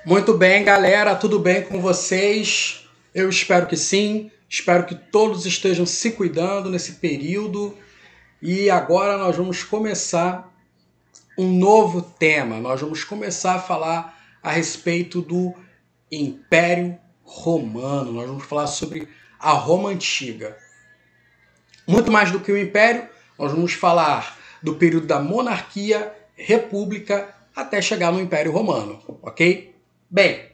Muito bem, galera, tudo bem com vocês? Eu espero que sim, espero que todos estejam se cuidando nesse período. E agora nós vamos começar um novo tema. Nós vamos começar a falar a respeito do Império Romano. Nós vamos falar sobre a Roma Antiga. Muito mais do que o Império, nós vamos falar do período da monarquia, república, até chegar no Império Romano, ok? Bem,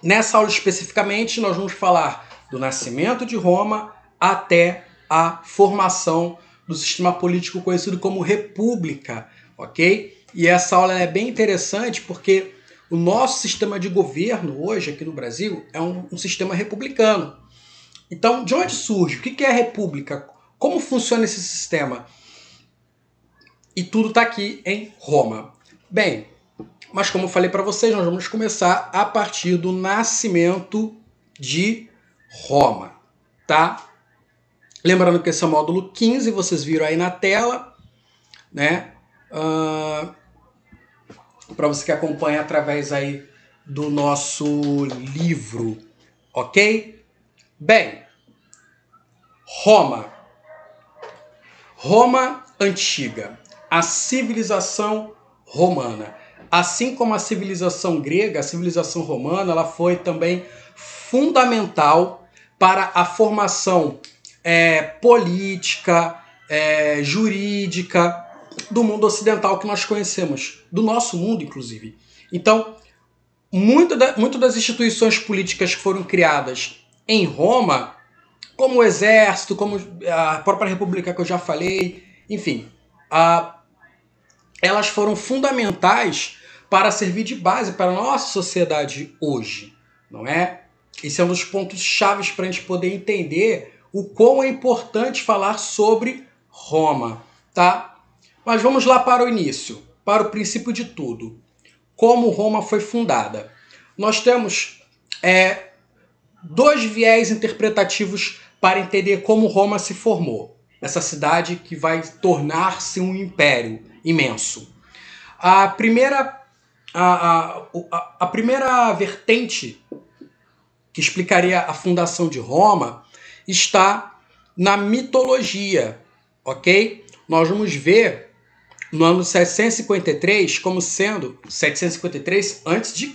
nessa aula especificamente nós vamos falar do nascimento de Roma até a formação do sistema político conhecido como república, ok? E essa aula é bem interessante porque o nosso sistema de governo hoje aqui no Brasil é um sistema republicano. Então, de onde surge? O que é a república? Como funciona esse sistema? E tudo está aqui em Roma. Bem, mas como eu falei para vocês, nós vamos começar a partir do nascimento de Roma, tá? Lembrando que esse é o módulo 15, vocês viram aí na tela, né? Para você que acompanha através aí do nosso livro, ok? Bem, Roma antiga, a civilização romana. Assim como a civilização grega, a civilização romana, ela foi também fundamental para a formação política, jurídica do mundo ocidental que nós conhecemos, do nosso mundo, inclusive. Então, muito das instituições políticas que foram criadas em Roma, como o exército, como a própria república que eu já falei, enfim, elas foram fundamentais para servir de base para a nossa sociedade hoje, não é? Esse é um dos pontos chaves para a gente poder entender o quão é importante falar sobre Roma, tá? Mas vamos lá para o início, para o princípio de tudo. Como Roma foi fundada? Nós temos dois viés interpretativos para entender como Roma se formou. Essa cidade que vai tornar-se um império imenso. A primeira vertente que explicaria a fundação de Roma está na mitologia, ok? Nós vamos ver no ano 753 como sendo 753 a.C.,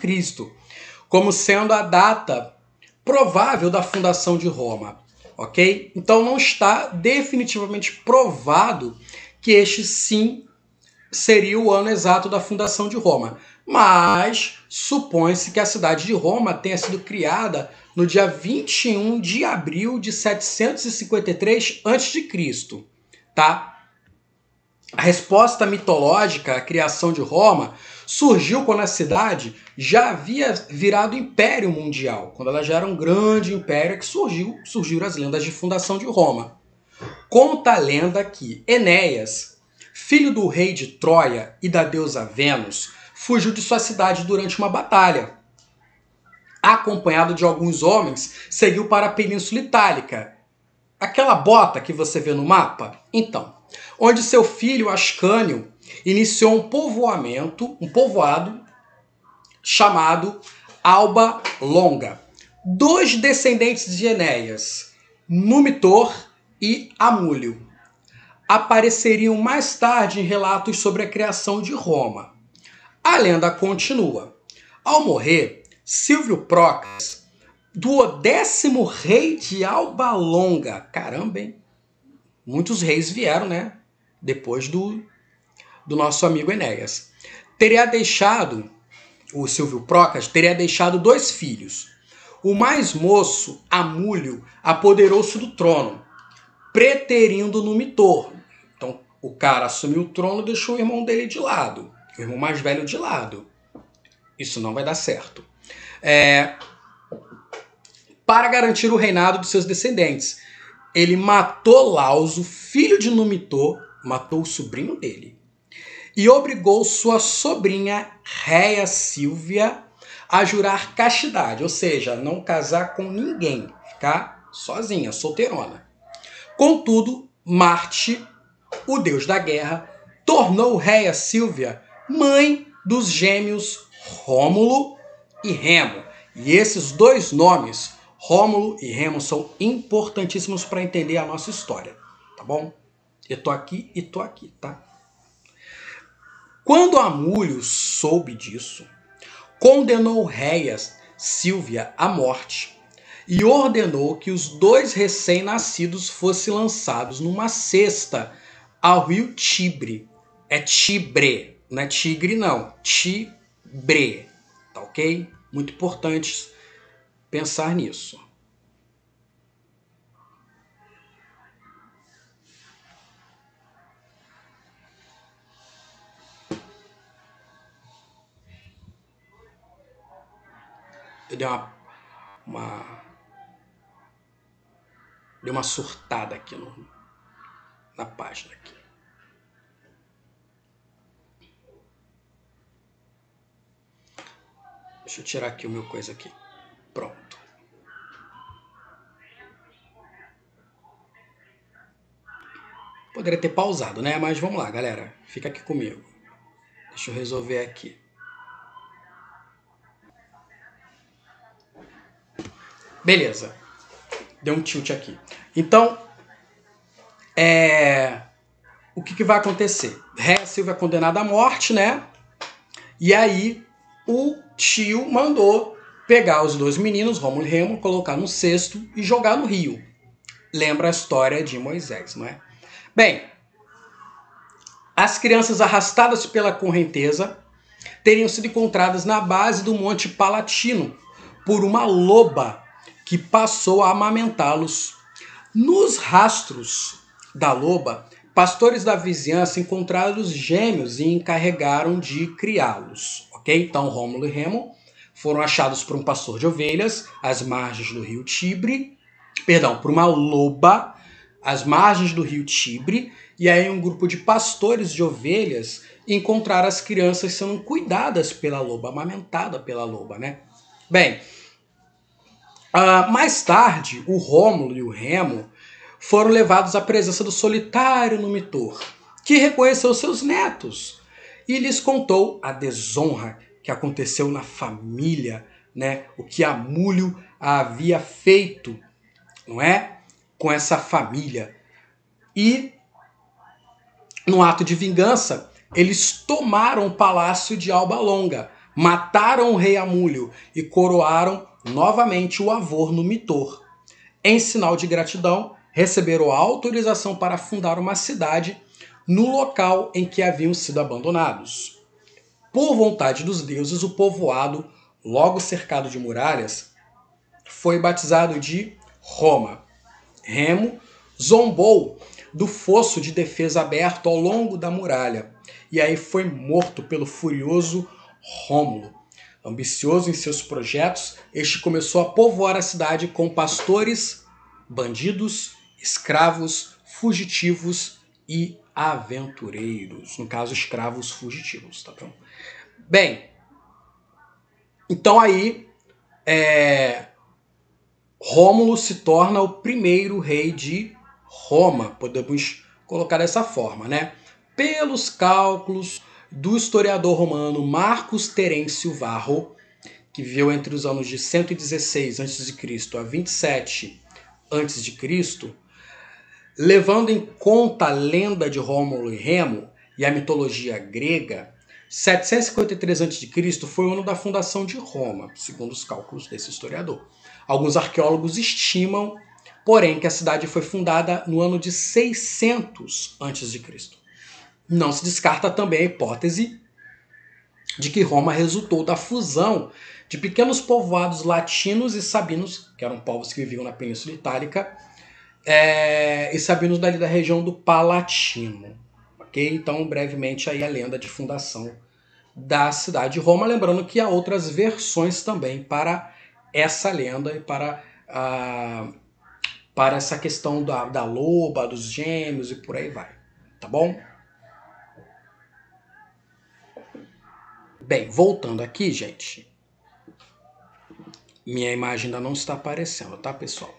como sendo a data provável da fundação de Roma, ok? Então não está definitivamente provado que este sim seria o ano exato da fundação de Roma, mas supõe-se que a cidade de Roma tenha sido criada no dia 21 de abril de 753 a.C., tá? A resposta mitológica à criação de Roma surgiu quando a cidade já havia virado império mundial, quando ela já era um grande império que surgiram as lendas de fundação de Roma. Conta a lenda que Enéas, filho do rei de Troia e da deusa Vênus, fugiu de sua cidade durante uma batalha. Acompanhado de alguns homens, seguiu para a Península Itálica. Aquela bota que você vê no mapa? Então, onde seu filho Ascânio iniciou um povoado chamado Alba Longa. Dois descendentes de Enéas, Numitor e Amúlio, apareceriam mais tarde em relatos sobre a criação de Roma. A lenda continua. Ao morrer, Silvio Procas, 12º rei de Alba Longa, caramba, hein? Muitos reis vieram, né? Depois do nosso amigo Enéas. O Silvio Procas teria deixado 2 filhos. O mais moço, Amúlio, apoderou-se do trono, preterindo Numitor. Então, o cara assumiu o trono e deixou o irmão dele de lado, o irmão mais velho de lado. Isso não vai dar certo. Para garantir o reinado de seus descendentes, ele matou Lauso, filho de Numitor, matou o sobrinho dele, e obrigou sua sobrinha Réia Sílvia a jurar castidade, ou seja, não casar com ninguém, ficar sozinha, solteirona. Contudo, Marte, o deus da guerra, tornou Réia Sílvia mãe dos gêmeos Rômulo e Remo. E esses dois nomes, Rômulo e Remo, são importantíssimos para entender a nossa história, tá bom? Eu tô aqui, tá? Quando Amulio soube disso, condenou Réias Sílvia à morte e ordenou que os dois recém-nascidos fossem lançados numa cesta ao rio Tibre. É Tibre, não é tigre não, Tibre, tá ok? Muito importante pensar nisso. Eu dei uma surtada aqui na página aqui. Deixa eu tirar aqui o meu coisa aqui. Pronto. Poderia ter pausado, né? Mas vamos lá, galera. Fica aqui comigo. Deixa eu resolver aqui. Beleza. Deu um tilt aqui. Então, o que vai acontecer? Réia Sílvia é condenada à morte, né? E aí, o tio mandou pegar os dois meninos, Rômulo e Remo, colocar no cesto e jogar no rio. Lembra a história de Moisés, não é? Bem, as crianças arrastadas pela correnteza teriam sido encontradas na base do Monte Palatino por uma loba que passou a amamentá-los. Nos rastros da loba, pastores da vizinhança encontraram os gêmeos e encarregaram de criá-los. Ok? Então, Rômulo e Remo foram achados por um pastor de ovelhas às margens do rio Tibre, por uma loba às margens do rio Tibre, e aí um grupo de pastores de ovelhas encontraram as crianças sendo cuidadas pela loba, amamentada pela loba, né? Bem, mais tarde, o Rômulo e o Remo foram levados à presença do solitário Numitor, que reconheceu seus netos e lhes contou a desonra que aconteceu na família, né? O que Amulio havia feito, não é? Com essa família. E, no ato de vingança, eles tomaram o palácio de Alba Longa, mataram o rei Amulio e coroaram novamente o avô Numitor. Em sinal de gratidão, receberam a autorização para fundar uma cidade no local em que haviam sido abandonados. Por vontade dos deuses, o povoado, logo cercado de muralhas, foi batizado de Roma. Remo zombou do fosso de defesa aberto ao longo da muralha, e aí foi morto pelo furioso Rômulo. Ambicioso em seus projetos, este começou a povoar a cidade com pastores, bandidos, escravos, fugitivos e aventureiros. No caso, escravos fugitivos, tá bom? Bem, então aí Rômulo se torna o primeiro rei de Roma, podemos colocar dessa forma, né? Pelos cálculos do historiador romano Marcus Terêncio Varro, que viveu entre os anos de 116 a.C. a 27 a.C., levando em conta a lenda de Rômulo e Remo e a mitologia grega, 753 a.C. foi o ano da fundação de Roma, segundo os cálculos desse historiador. Alguns arqueólogos estimam, porém, que a cidade foi fundada no ano de 600 a.C. Não se descarta também a hipótese de que Roma resultou da fusão de pequenos povoados latinos e sabinos, que eram povos que viviam na Península Itálica, e sabinos dali da região do Palatino. Okay? Então, brevemente, aí a lenda de fundação da cidade de Roma, lembrando que há outras versões também para essa lenda e para essa questão da loba, dos gêmeos e por aí vai. Tá bom? Bem, voltando aqui, gente. Minha imagem ainda não está aparecendo, tá, pessoal?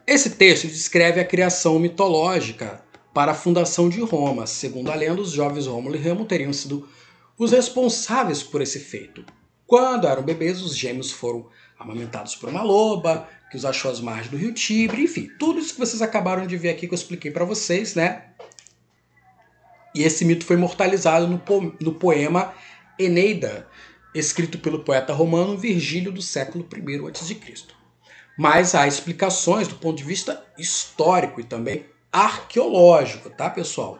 Esse texto descreve a criação mitológica para a fundação de Roma. Segundo a lenda, os jovens Rômulo e Remo teriam sido os responsáveis por esse feito. Quando eram bebês, os gêmeos foram amamentados por uma loba, que os achou às margens do rio Tibre, enfim, tudo isso que vocês acabaram de ver aqui que eu expliquei para vocês, né? E esse mito foi imortalizado no poema Eneida, escrito pelo poeta romano Virgílio do século I a.C. Mas há explicações do ponto de vista histórico e também arqueológico, tá, pessoal?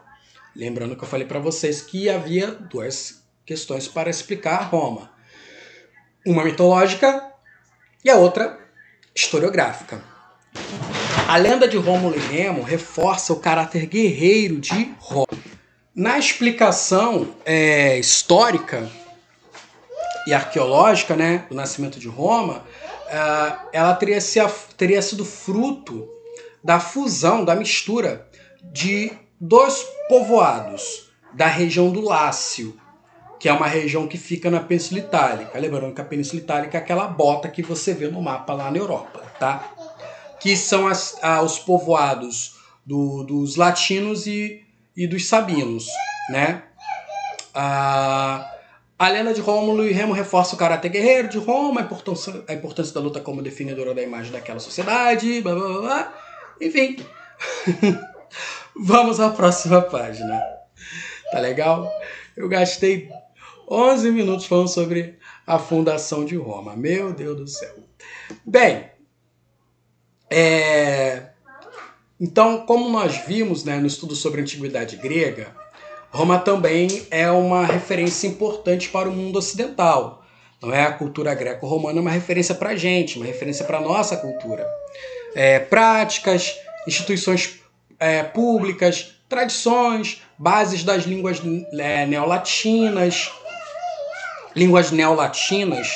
Lembrando que eu falei para vocês que havia duas questões para explicar Roma. Uma mitológica e a outra historiográfica. A lenda de Rômulo e Remo reforça o caráter guerreiro de Roma. Na explicação histórica e arqueológica, né, do nascimento de Roma, ela teria sido fruto da fusão, da mistura de dois povoados da região do Lácio, que é uma região que fica na Península Itálica. Lembrando que a Península Itálica é aquela bota que você vê no mapa lá na Europa, tá? Que são os povoados dos latinos e dos sabinos, né? A lenda de Rômulo e Remo reforça o caráter guerreiro de Roma, a importância da luta como definidora da imagem daquela sociedade, blá blá blá. Enfim, vamos à próxima página. Tá legal? Eu gastei 11 minutos falando sobre a fundação de Roma. Meu Deus do céu. Bem, então, como nós vimos, né, no estudo sobre a Antiguidade Grega, Roma também é uma referência importante para o mundo ocidental. Não é a cultura greco-romana, é uma referência para a gente, uma referência para a nossa cultura. Práticas, instituições públicas, tradições, bases das línguas neolatinas. Línguas neolatinas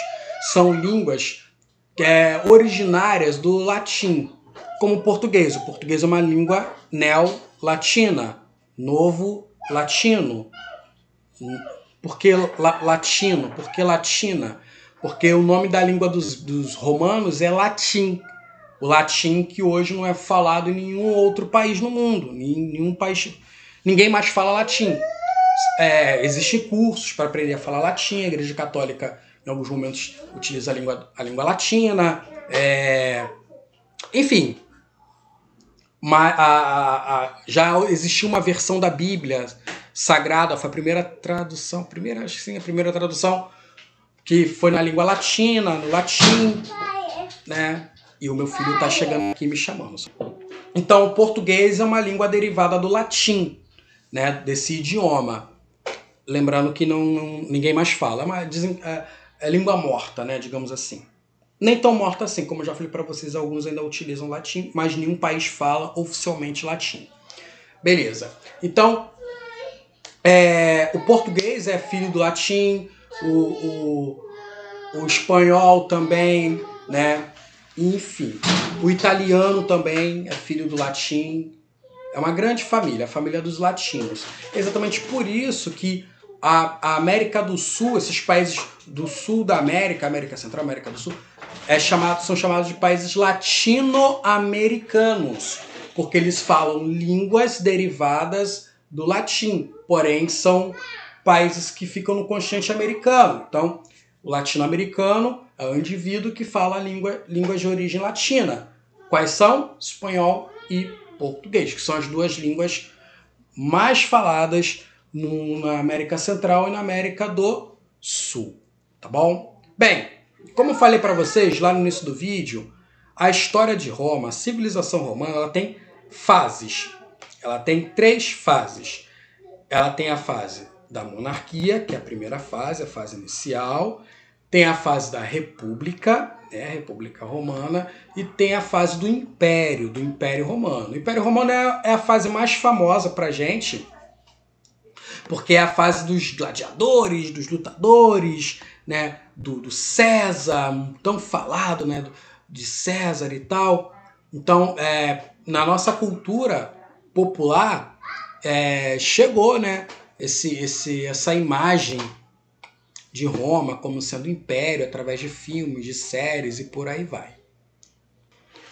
são línguas originárias do latim, como o português. O português é uma língua neolatina, novo latino. Por que latino? Por que latina? Porque o nome da língua dos romanos é latim. O latim que hoje não é falado em nenhum outro país no mundo. Ninguém mais fala latim. Existem cursos para aprender a falar latim. A Igreja Católica, em alguns momentos, utiliza a língua latina. Enfim, já existiu uma versão da Bíblia Sagrada, foi a primeira tradução, a primeira tradução que foi na língua latina, no latim, né? E o meu filho está chegando aqui me chamando. Então, o português é uma língua derivada do latim, né? Desse idioma. Lembrando que ninguém mais fala, mas é língua morta, né? Digamos assim. Nem tão morta assim, como eu já falei para vocês, alguns ainda utilizam latim, mas nenhum país fala oficialmente latim. Beleza. Então, o português é filho do latim, o espanhol também, né? Enfim, o italiano também é filho do latim. É uma grande família, a família dos latinos. É exatamente por isso que a América do Sul, esses países do sul da América, América Central, América do Sul, são chamados de países latino-americanos, porque eles falam línguas derivadas do latim, porém são países que ficam no continente americano. Então, o latino-americano é o indivíduo que fala línguas de origem latina. Quais são? Espanhol e português, que são as duas línguas mais faladas na América Central e na América do Sul. Tá bom? Bem, como eu falei para vocês lá no início do vídeo, a história de Roma, a civilização romana, ela tem fases. Ela tem 3 fases. Ela tem a fase da monarquia, que é a primeira fase, a fase inicial. Tem a fase da república, né, a República Romana. E tem a fase do Império Romano. O Império Romano é a fase mais famosa pra gente, porque é a fase dos gladiadores, dos lutadores, né, do César, tão falado, né, de César e tal. Então, na nossa cultura popular, chegou, né, essa imagem de Roma como sendo império através de filmes, de séries e por aí vai.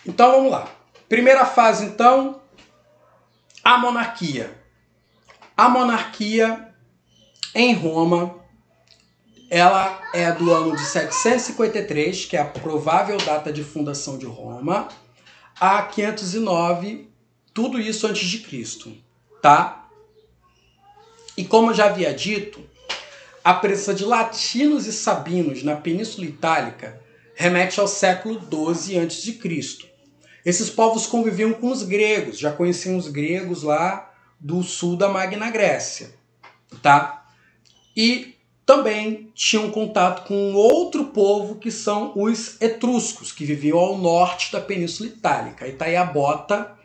Então, vamos lá. Primeira fase, então, a monarquia. A monarquia em Roma ela é do ano de 753, que é a provável data de fundação de Roma, a 509, tudo isso antes de Cristo, tá? E como eu já havia dito, a presença de latinos e sabinos na Península Itálica remete ao século XII a.C. Esses povos conviviam com os gregos, já conheciam os gregos lá do sul da Magna Grécia, tá? E também tinham contato com outro povo que são os etruscos, que viviam ao norte da Península Itálica. E tá aí a bota,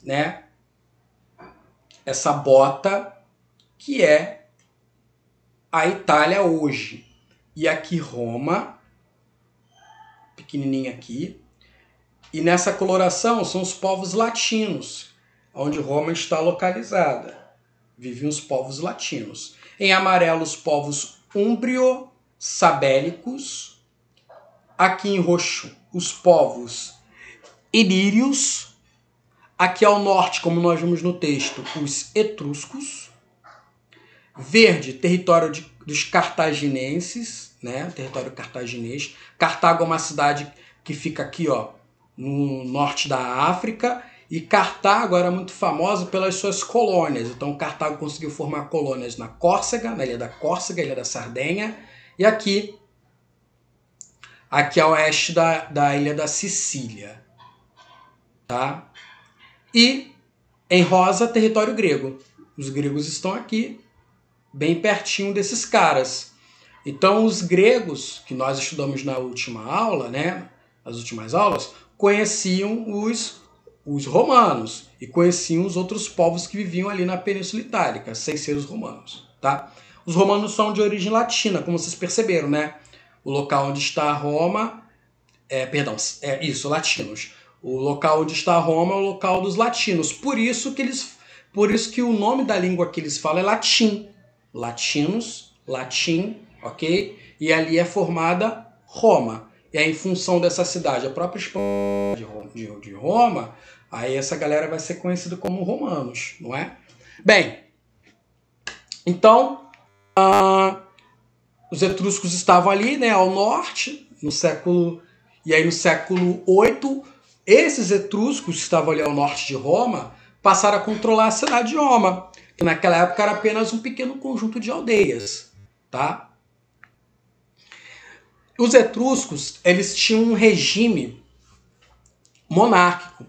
né? Essa bota que é a Itália hoje. E aqui Roma, pequenininha aqui. E nessa coloração são os povos latinos, onde Roma está localizada. Vivem os povos latinos. Em amarelo, os povos úmbrio-sabélicos. Aqui em roxo, os povos ilírios. Aqui ao norte, como nós vimos no texto, os etruscos. Verde, território dos cartaginenses, né? Território cartaginês. Cartago é uma cidade que fica aqui, ó, no norte da África. E Cartago era muito famosa pelas suas colônias. Então Cartago conseguiu formar colônias na Córcega, na Ilha da Córcega, Ilha da Sardenha. E aqui a oeste da Ilha da Sicília. Tá? E em rosa, território grego. Os gregos estão aqui, bem pertinho desses caras. Então os gregos, que nós estudamos na última aula, né, nas últimas aulas, conheciam os romanos e conheciam os outros povos que viviam ali na Península Itálica, sem ser os romanos, tá? Os romanos são de origem latina, como vocês perceberam, né? O local onde está Roma, latinos. O local onde está Roma é o local dos latinos. Por isso que o nome da língua que eles falam é latim. Latinos, latim, ok? E ali é formada Roma. E aí, em função dessa cidade, a própria expansão de Roma, aí essa galera vai ser conhecida como romanos, não é? Bem, então, os etruscos estavam ali, né, ao norte, no século VIII, esses etruscos que estavam ali ao norte de Roma passaram a controlar a cidade de Roma, que naquela época era apenas um pequeno conjunto de aldeias, tá? Os etruscos, eles tinham um regime monárquico,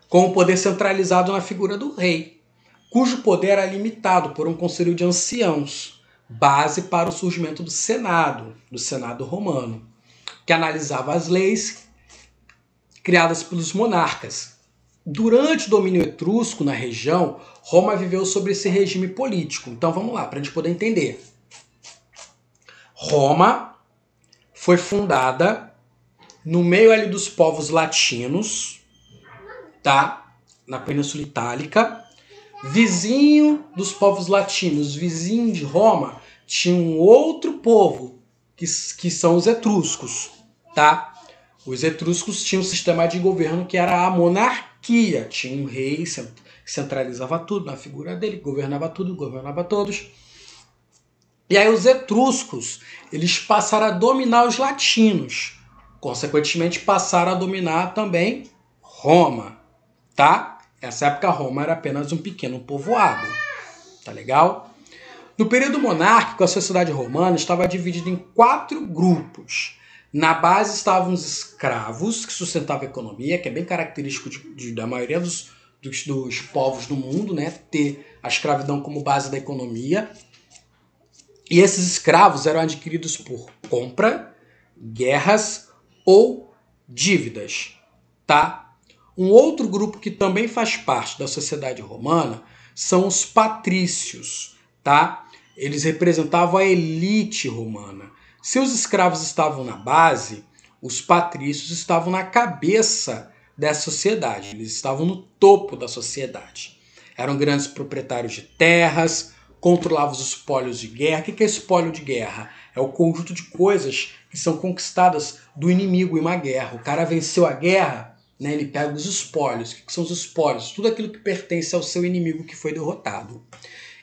com o poder centralizado na figura do rei, cujo poder era limitado por um conselho de anciãos, base para o surgimento do Senado romano, que analisava as leis criadas pelos monarcas. Durante o domínio etrusco na região, Roma viveu sob esse regime político. Então vamos lá, para a gente poder entender. Roma foi fundada no meio ali dos povos latinos, tá? Na Península Itálica. Vizinho dos povos latinos, vizinho de Roma, tinha um outro povo, que são os etruscos, tá? Os etruscos tinham um sistema de governo que era a monarquia. Tinha um rei que centralizava tudo na figura dele, governava tudo, governava todos. E aí os etruscos, eles passaram a dominar os latinos. Consequentemente, passaram a dominar também Roma, tá? Nessa época, Roma era apenas um pequeno povoado, tá legal? No período monárquico, a sociedade romana estava dividida em 4 grupos. Na base estavam os escravos, que sustentavam a economia, que é bem característico da maioria dos povos do mundo, né? Ter a escravidão como base da economia. E esses escravos eram adquiridos por compra, guerras ou dívidas, tá? Um outro grupo que também faz parte da sociedade romana são os patrícios, tá? Eles representavam a elite romana. Se os escravos estavam na base, os patrícios estavam na cabeça da sociedade. Eles estavam no topo da sociedade. Eram grandes proprietários de terras, controlavam os espólios de guerra. O que é espólio de guerra? É o conjunto de coisas que são conquistadas do inimigo em uma guerra. O cara venceu a guerra, né, ele pega os espólios. O que são os espólios? Tudo aquilo que pertence ao seu inimigo que foi derrotado.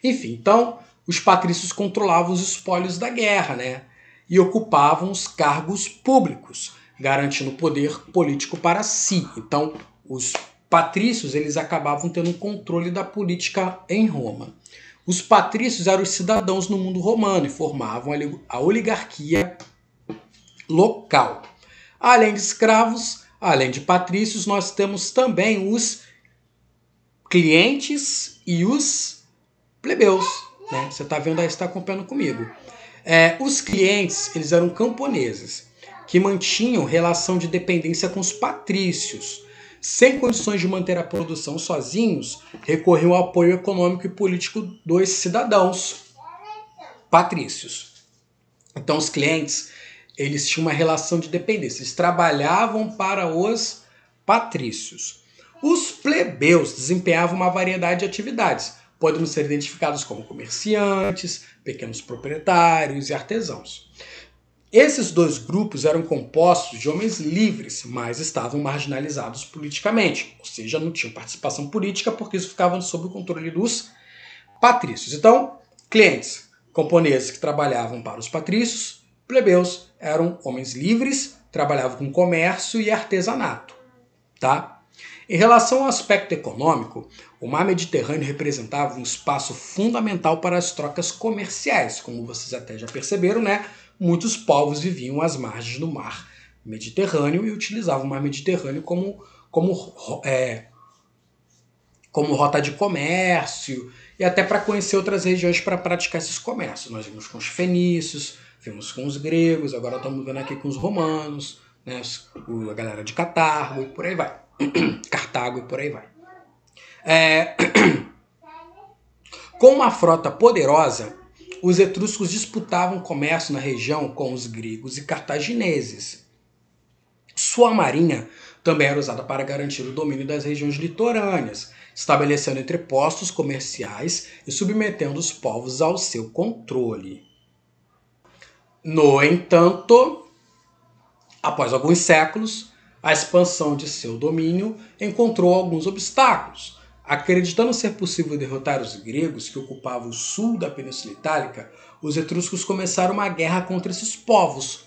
Enfim, então, os patrícios controlavam os espólios da guerra, né? E ocupavam os cargos públicos, garantindo poder político para si. Então, os patrícios eles acabavam tendo um controle da política em Roma. Os patrícios eram os cidadãos no mundo romano e formavam a oligarquia local. Além de escravos, além de patrícios, nós temos também os clientes e os plebeus. Né? Você está vendo aí, está acompanhando comigo. Os clientes eles eram camponeses que mantinham relação de dependência com os patrícios. Sem condições de manter a produção sozinhos, recorriam ao apoio econômico e político dos cidadãos patrícios. Então, os clientes eles tinham uma relação de dependência, eles trabalhavam para os patrícios. Os plebeus desempenhavam uma variedade de atividades, podendo ser identificados como comerciantes, pequenos proprietários e artesãos. Esses dois grupos eram compostos de homens livres, mas estavam marginalizados politicamente, ou seja, não tinham participação política porque isso ficava sob o controle dos patrícios. Então, clientes, camponeses que trabalhavam para os patrícios, plebeus eram homens livres, trabalhavam com comércio e artesanato. Tá? Em relação ao aspecto econômico, o mar Mediterrâneo representava um espaço fundamental para as trocas comerciais. Como vocês até já perceberam, né? Muitos povos viviam às margens do mar Mediterrâneo e utilizavam o mar Mediterrâneo como rota de comércio e até para conhecer outras regiões para praticar esses comércios. Nós vimos com os fenícios, vimos com os gregos, agora estamos vendo aqui com os romanos, né? A galera de Catargo e por aí vai. Cartago e por aí vai. Com uma frota poderosa, os etruscos disputavam comércio na região com os gregos e cartagineses. Sua marinha também era usada para garantir o domínio das regiões litorâneas, estabelecendo entrepostos comerciais e submetendo os povos ao seu controle. No entanto, após alguns séculos, a expansão de seu domínio encontrou alguns obstáculos. Acreditando ser possível derrotar os gregos que ocupavam o sul da Península Itálica, os etruscos começaram uma guerra contra esses povos.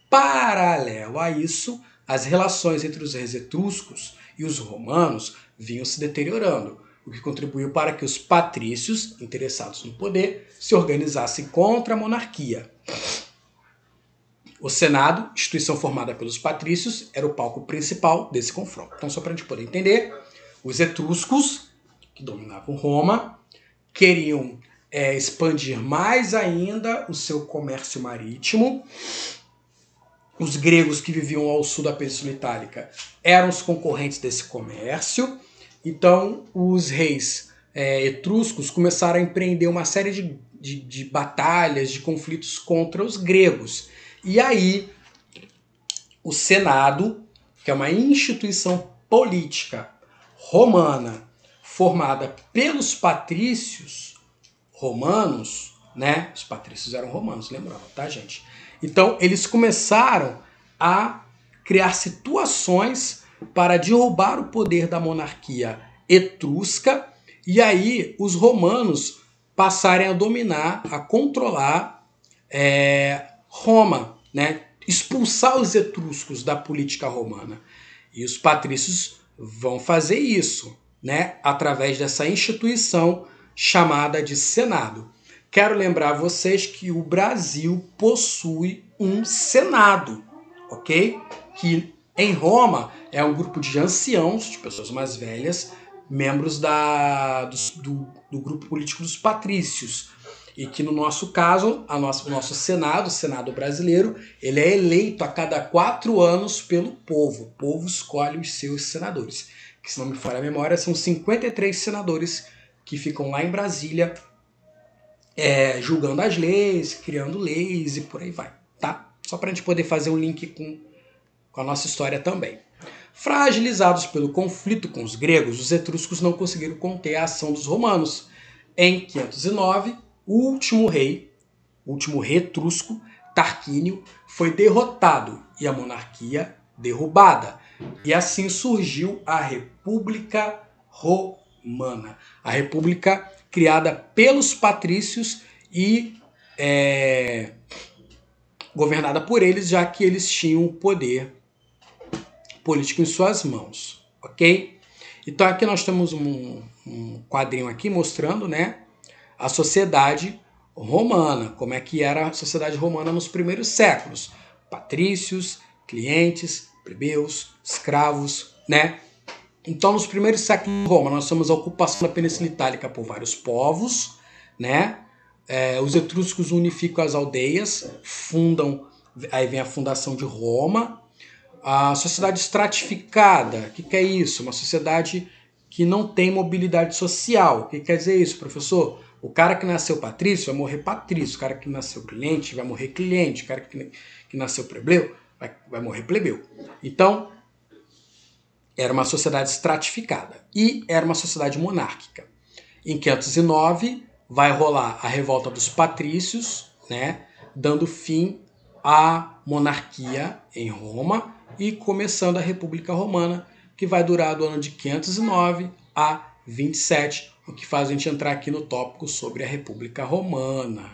Paralelo a isso, as relações entre os reis etruscos e os romanos vinham se deteriorando, o que contribuiu para que os patrícios, interessados no poder, se organizassem contra a monarquia. O Senado, instituição formada pelos patrícios, era o palco principal desse confronto. Então, só para a gente poder entender, os etruscos, que dominavam Roma, queriam expandir mais ainda o seu comércio marítimo. Os gregos que viviam ao sul da Península Itálica eram os concorrentes desse comércio. Então, os reis etruscos começaram a empreender uma série de batalhas, de conflitos contra os gregos. E aí, o Senado, que é uma instituição política romana formada pelos patrícios romanos, né? Os patrícios eram romanos, lembrando, tá, gente? Então, eles começaram a criar situações para derrubar o poder da monarquia etrusca e aí os romanos passarem a dominar, a controlar Roma, né? Expulsar os etruscos da política romana. E os patrícios vão fazer isso, né? Através dessa instituição chamada de Senado. Quero lembrar a vocês que o Brasil possui um Senado, ok? Que em Roma é um grupo de anciãos, de pessoas mais velhas, membros do grupo político dos patrícios. E que no nosso caso, o nosso Senado, o Senado brasileiro, ele é eleito a cada 4 anos pelo povo. O povo escolhe os seus senadores. Que, se não me falha a memória, são 53 senadores que ficam lá em Brasília julgando as leis, criando leis e por aí vai, tá? Só para a gente poder fazer um link com a nossa história também. Fragilizados pelo conflito com os gregos, os etruscos não conseguiram conter a ação dos romanos. Em 509, o último rei etrusco, Tarquínio, foi derrotado e a monarquia derrubada. E assim surgiu a República Romana. A república criada pelos patrícios e governada por eles, já que eles tinham o poder político em suas mãos, ok? Então aqui nós temos um quadrinho aqui mostrando, né, a sociedade romana, como é que era a sociedade romana nos primeiros séculos. Patrícios, clientes, plebeus, escravos, né? Então, nos primeiros séculos de Roma, nós temos a ocupação da Península Itálica por vários povos, né? Os etruscos unificam as aldeias, aí vem a fundação de Roma. A sociedade estratificada, o que é isso? Uma sociedade que não tem mobilidade social. O que quer dizer isso, professor? O cara que nasceu patrício vai morrer patrício, o cara que nasceu cliente vai morrer cliente, o cara que nasceu plebeu vai morrer plebeu. Então, era uma sociedade estratificada e era uma sociedade monárquica. Em 509 vai rolar a revolta dos patrícios, né, dando fim à monarquia em Roma e começando a República Romana, que vai durar do ano de 509 a 27, o que faz a gente entrar aqui no tópico sobre a República Romana,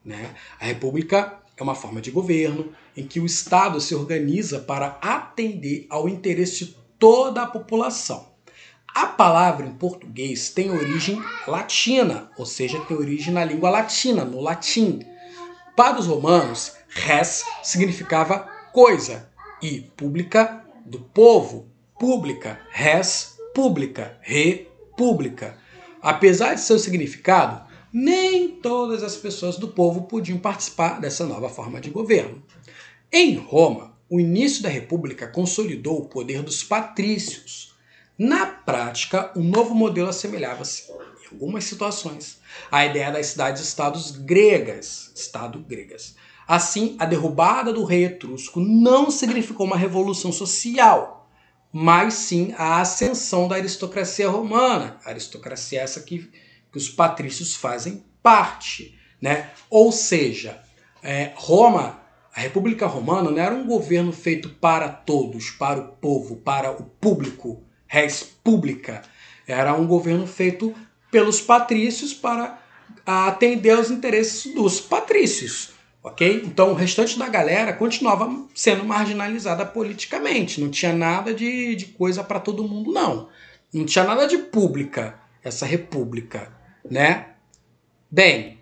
né? A República é uma forma de governo em que o Estado se organiza para atender ao interesse de toda a população. A palavra em português tem origem latina, ou seja, tem origem na língua latina, no latim. Para os romanos, res significava coisa e pública do povo, pública, res pública, república. Apesar de seu significado, nem todas as pessoas do povo podiam participar dessa nova forma de governo. Em Roma, o início da República consolidou o poder dos patrícios. Na prática, o novo modelo assemelhava-se, em algumas situações, à ideia das cidades-estados gregas, estado-gregas. Assim, a derrubada do rei etrusco não significou uma revolução social, mas sim a ascensão da aristocracia romana. A aristocracia é essa que os patrícios fazem parte, né? Ou seja, Roma, a República Romana não era um governo feito para todos, para o povo, para o público, res publica. Era um governo feito pelos patrícios para atender aos interesses dos patrícios, ok? Então o restante da galera continuava sendo marginalizada politicamente, não tinha nada de coisa para todo mundo, não. Não tinha nada de pública, essa república, né? Bem,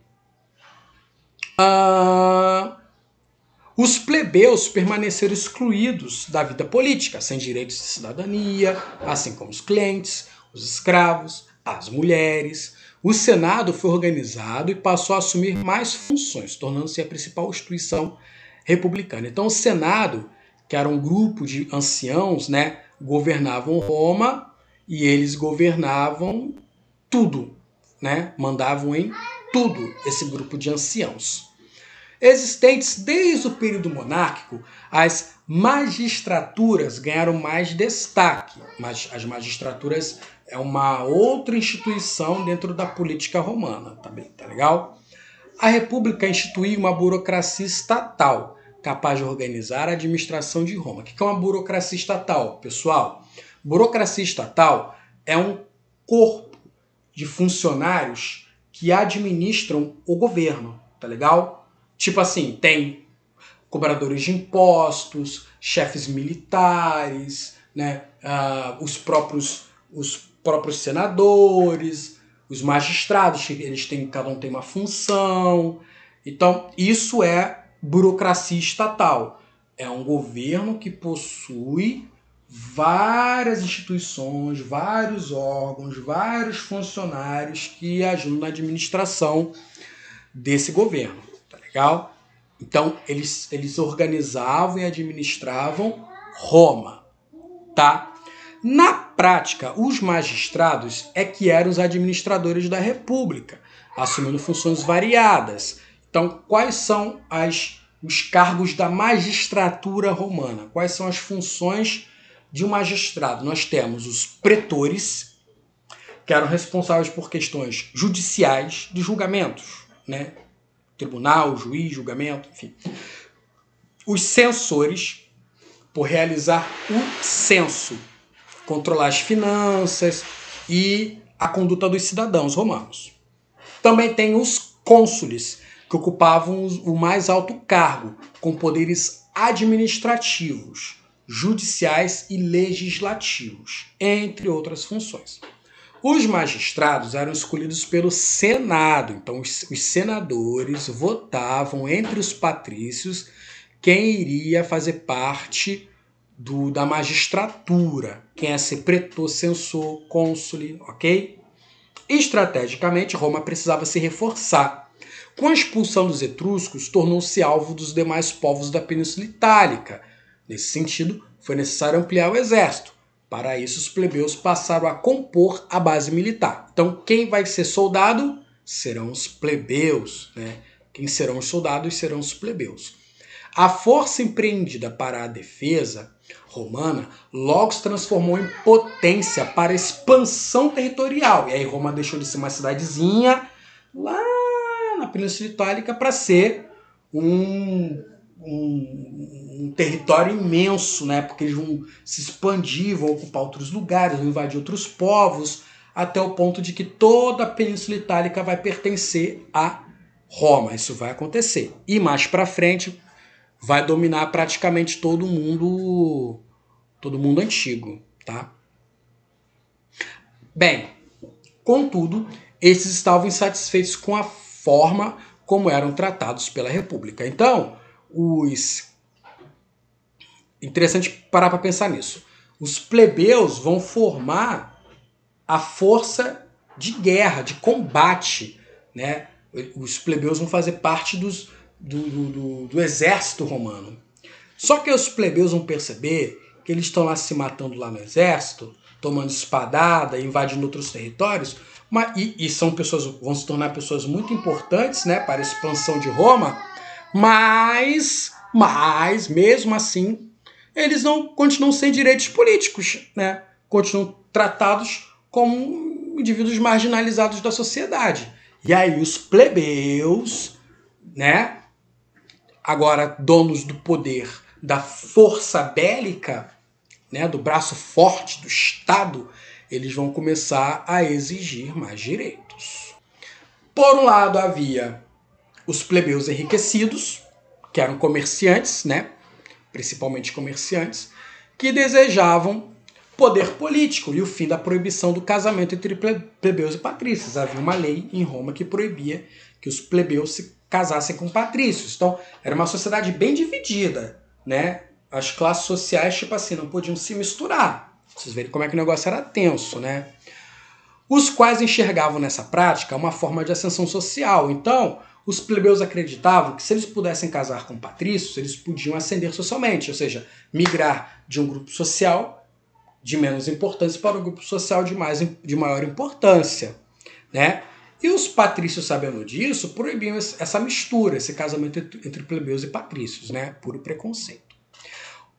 os plebeus permaneceram excluídos da vida política, sem direitos de cidadania, assim como os clientes, os escravos, as mulheres. O Senado foi organizado e passou a assumir mais funções, tornando-se a principal instituição republicana. Então o Senado, que era um grupo de anciãos, né, governavam Roma e eles governavam tudo, né, mandavam em tudo esse grupo de anciãos. Existentes desde o período monárquico, as magistraturas ganharam mais destaque, mas as magistraturas é uma outra instituição dentro da política romana, tá legal? A República instituiu uma burocracia estatal, capaz de organizar a administração de Roma. O que é uma burocracia estatal, pessoal? Burocracia estatal é um corpo de funcionários que administram o governo, tá legal? Tipo assim, tem cobradores de impostos, chefes militares, né, os próprios senadores, os magistrados, cada um tem uma função. Então, isso é burocracia estatal. É um governo que possui várias instituições, vários órgãos, vários funcionários que ajudam na administração desse governo. Legal? Então, eles organizavam e administravam Roma, tá? Na prática, os magistrados é que eram os administradores da República, assumindo funções variadas. Então, quais são os cargos da magistratura romana? Quais são as funções de um magistrado? Nós temos os pretores, que eram responsáveis por questões judiciais de julgamentos, né? Tribunal, juiz, julgamento, enfim. Os censores, por realizar o censo, controlar as finanças e a conduta dos cidadãos romanos. Também tem os cônsules, que ocupavam o mais alto cargo, com poderes administrativos, judiciais e legislativos, entre outras funções. Os magistrados eram escolhidos pelo Senado, então os senadores votavam entre os patrícios quem iria fazer parte da magistratura, quem ia ser pretor, censor, cônsule, ok? Estrategicamente, Roma precisava se reforçar. Com a expulsão dos etruscos, tornou-se alvo dos demais povos da Península Itálica. Nesse sentido, foi necessário ampliar o exército. Para isso, os plebeus passaram a compor a base militar. Então, quem vai ser soldado serão os plebeus, né? Quem serão os soldados serão os plebeus. A força empreendida para a defesa romana logo se transformou em potência para a expansão territorial. E aí Roma deixou de ser uma cidadezinha lá na Península Itálica para ser um território imenso, né? Porque eles vão se expandir, vão ocupar outros lugares, vão invadir outros povos, até o ponto de que toda a Península Itálica vai pertencer a Roma. Isso vai acontecer. E mais para frente vai dominar praticamente todo mundo antigo, tá? Bem, contudo, esses estavam insatisfeitos com a forma como eram tratados pela República. Então, interessante parar para pensar nisso. Os plebeus vão formar a força de guerra, de combate, né? Os plebeus vão fazer parte do exército romano. Só que os plebeus vão perceber que eles estão lá se matando lá no exército, tomando espadada, invadindo outros territórios, e são pessoas, vão se tornar pessoas muito importantes, né, para a expansão de Roma, mas mesmo assim, eles não continuam sem direitos políticos, né? Continuam tratados como indivíduos marginalizados da sociedade. E aí os plebeus, né, agora donos do poder, da força bélica, né, do braço forte do Estado, eles vão começar a exigir mais direitos. Por um lado havia os plebeus enriquecidos, que eram comerciantes, né, principalmente comerciantes, que desejavam poder político e o fim da proibição do casamento entre plebeus e patrícios. Havia uma lei em Roma que proibia que os plebeus se casassem com patrícios. Então, era uma sociedade bem dividida, né? As classes sociais, tipo assim, não podiam se misturar. Vocês verem como é que o negócio era tenso, né? Os quais enxergavam nessa prática uma forma de ascensão social. Então, os plebeus acreditavam que se eles pudessem casar com patrícios, eles podiam ascender socialmente, ou seja, migrar de um grupo social de menos importância para um grupo social de maior importância, né? E os patrícios, sabendo disso, proibiam essa mistura, esse casamento entre plebeus e patrícios, né? Puro preconceito.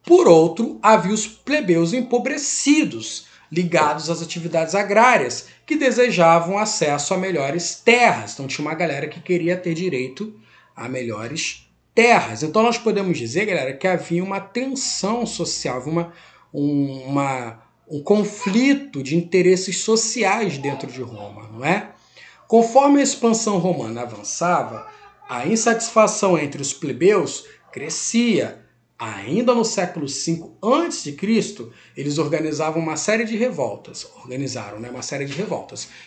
Por outro, havia os plebeus empobrecidos, ligados às atividades agrárias, que desejavam acesso a melhores terras. Então tinha uma galera que queria ter direito a melhores terras. Então nós podemos dizer, galera, que havia uma tensão social, havia um conflito de interesses sociais dentro de Roma, não é? Conforme a expansão romana avançava, a insatisfação entre os plebeus crescia. Ainda no século V a.C., eles organizaram uma série de revoltas,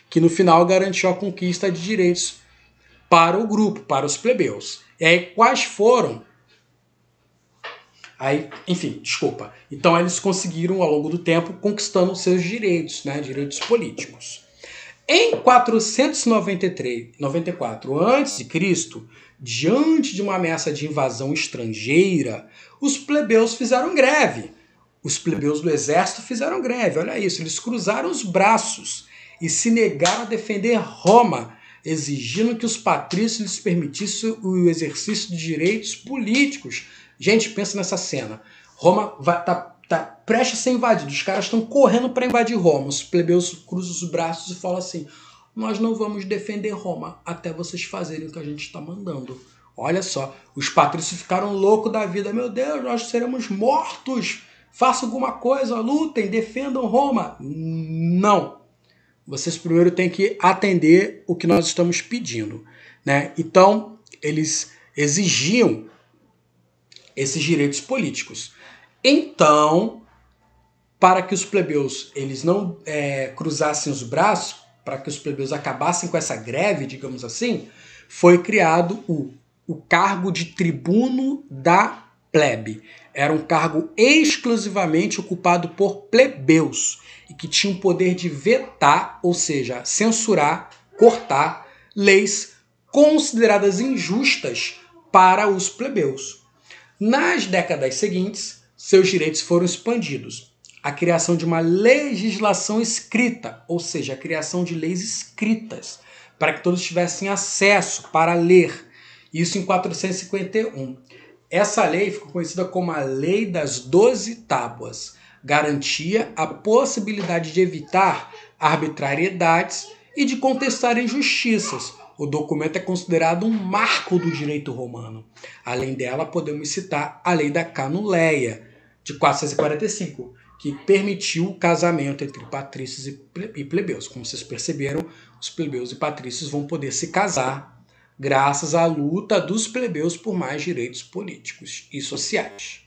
que no final garantiu a conquista de direitos para o grupo, para os plebeus. E aí, quais foram? Então eles conseguiram, ao longo do tempo, conquistando seus direitos, né, direitos políticos. Em 494 a.C., diante de uma ameaça de invasão estrangeira, os plebeus fizeram greve. Os plebeus do exército fizeram greve, olha isso, eles cruzaram os braços e se negaram a defender Roma, exigindo que os patrícios lhes permitissem o exercício de direitos políticos. Gente, pensa nessa cena. Roma tá prestes a ser invadida. Os caras estão correndo para invadir Roma. Os plebeus cruzam os braços e falam assim: nós não vamos defender Roma até vocês fazerem o que a gente está mandando. Olha só, os patrícios ficaram loucos da vida. Meu Deus, nós seremos mortos. Façam alguma coisa, lutem, defendam Roma. Não. Vocês primeiro têm que atender o que nós estamos pedindo. né? Então, eles exigiam esses direitos políticos. Então, para que os plebeus eles não cruzassem os braços, para que os plebeus acabassem com essa greve, digamos assim, foi criado o cargo de tribuno da plebe. Era um cargo exclusivamente ocupado por plebeus e que tinha o poder de vetar, ou seja, censurar, cortar leis consideradas injustas para os plebeus. Nas décadas seguintes, seus direitos foram expandidos. A criação de uma legislação escrita, ou seja, a criação de leis escritas, para que todos tivessem acesso para ler. Isso em 451. Essa lei ficou conhecida como a Lei das 12 Tábuas. Garantia a possibilidade de evitar arbitrariedades e de contestar injustiças. O documento é considerado um marco do direito romano. Além dela, podemos citar a Lei da Canuleia, de 445, que permitiu o casamento entre patrícios e plebeus. Como vocês perceberam, os plebeus e patrícios vão poder se casar graças à luta dos plebeus por mais direitos políticos e sociais.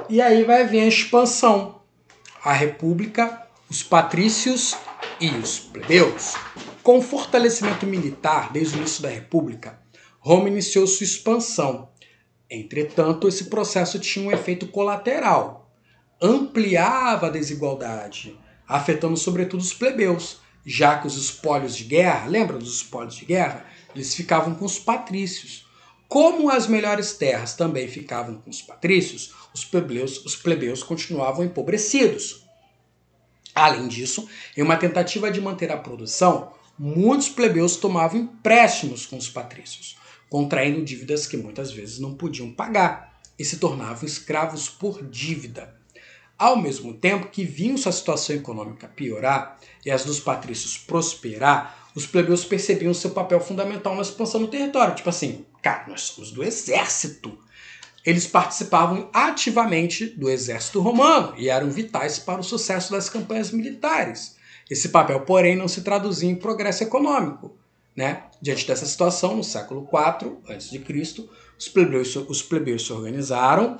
E aí vai vir a expansão. A república, os patrícios e os plebeus. Com o fortalecimento militar desde o início da república, Roma iniciou sua expansão. Entretanto, esse processo tinha um efeito colateral. Ampliava a desigualdade, afetando sobretudo os plebeus, já que os espólios de guerra, lembra dos espólios de guerra? Eles ficavam com os patrícios. Como as melhores terras também ficavam com os patrícios, os plebeus continuavam empobrecidos. Além disso, em uma tentativa de manter a produção, muitos plebeus tomavam empréstimos com os patrícios, contraindo dívidas que muitas vezes não podiam pagar e se tornavam escravos por dívida. Ao mesmo tempo que viam sua situação econômica piorar e as dos patrícios prosperar, os plebeus percebiam seu papel fundamental na expansão do território. Tipo assim, cara, nós somos do exército. Eles participavam ativamente do exército romano e eram vitais para o sucesso das campanhas militares. Esse papel, porém, não se traduzia em progresso econômico, né? Diante dessa situação, no século IV a.C., os plebeus se organizaram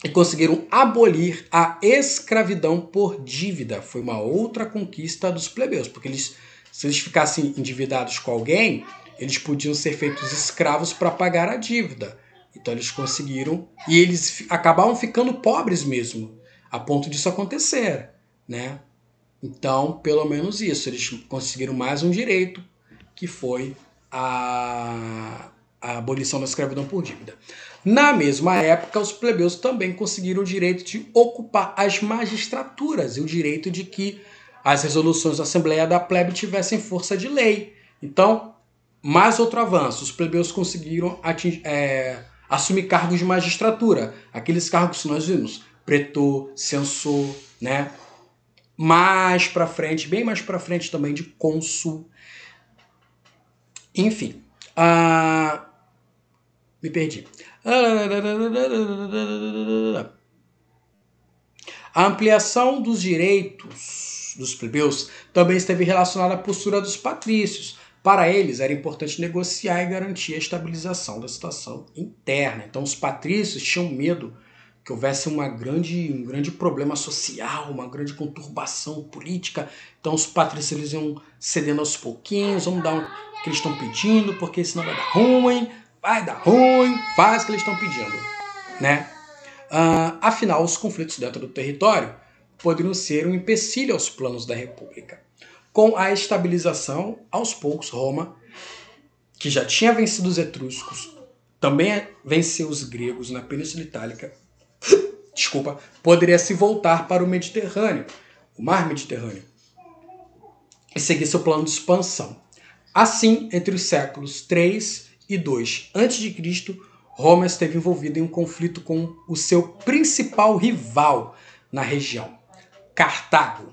e conseguiram abolir a escravidão por dívida. Foi uma outra conquista dos plebeus, porque se eles ficassem endividados com alguém, eles podiam ser feitos escravos para pagar a dívida. Então eles conseguiram, e eles acabavam ficando pobres mesmo, a ponto disso acontecer, né? Então, pelo menos isso, eles conseguiram mais um direito, que foi a abolição da escravidão por dívida. Na mesma época, os plebeus também conseguiram o direito de ocupar as magistraturas e o direito de que as resoluções da Assembleia da Plebe tivessem força de lei. Então, mais outro avanço, os plebeus conseguiram assumir cargos de magistratura, aqueles cargos que nós vimos, pretor, censor, né? Mais para frente, bem mais para frente também de cônsul. Enfim, me perdi. A ampliação dos direitos dos plebeus também esteve relacionada à postura dos patrícios. Para eles, era importante negociar e garantir a estabilização da situação interna. Então, os patrícios tinham medo que houvesse um grande problema social, uma grande conturbação política. Então, os patrícios eles iam cedendo aos pouquinhos, vamos dar o que eles estão pedindo, porque senão vai dar ruim, faz o que eles estão pedindo, né? Afinal, os conflitos dentro do território poderiam ser um empecilho aos planos da República. Com a estabilização, aos poucos, Roma, que já tinha vencido os etruscos, também venceu os gregos na Península Itálica, poderia se voltar para o Mediterrâneo, o Mar Mediterrâneo, e seguir seu plano de expansão. Assim, entre os séculos 3 e 2 a.C., Roma esteve envolvida em um conflito com o seu principal rival na região, Cartago.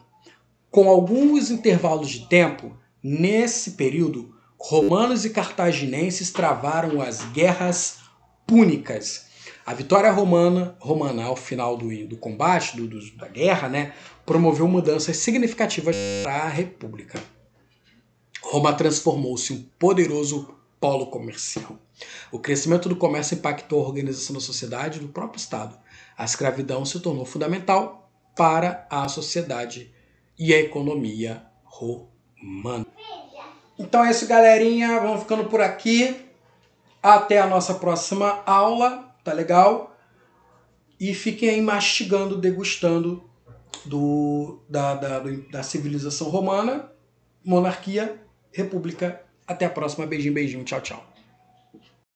Com alguns intervalos de tempo, nesse período, romanos e cartaginenses travaram as guerras púnicas. A vitória romana ao final do combate, da guerra, né, promoveu mudanças significativas para a República. Roma transformou-se em um poderoso polo comercial. O crescimento do comércio impactou a organização da sociedade e do próprio Estado. A escravidão se tornou fundamental para a sociedade e a economia romana. Então é isso, galerinha. Vamos ficando por aqui. Até a nossa próxima aula, tá legal? E fiquem aí mastigando, degustando da civilização romana, monarquia, república. Até a próxima. Beijinho, beijinho. Tchau, tchau.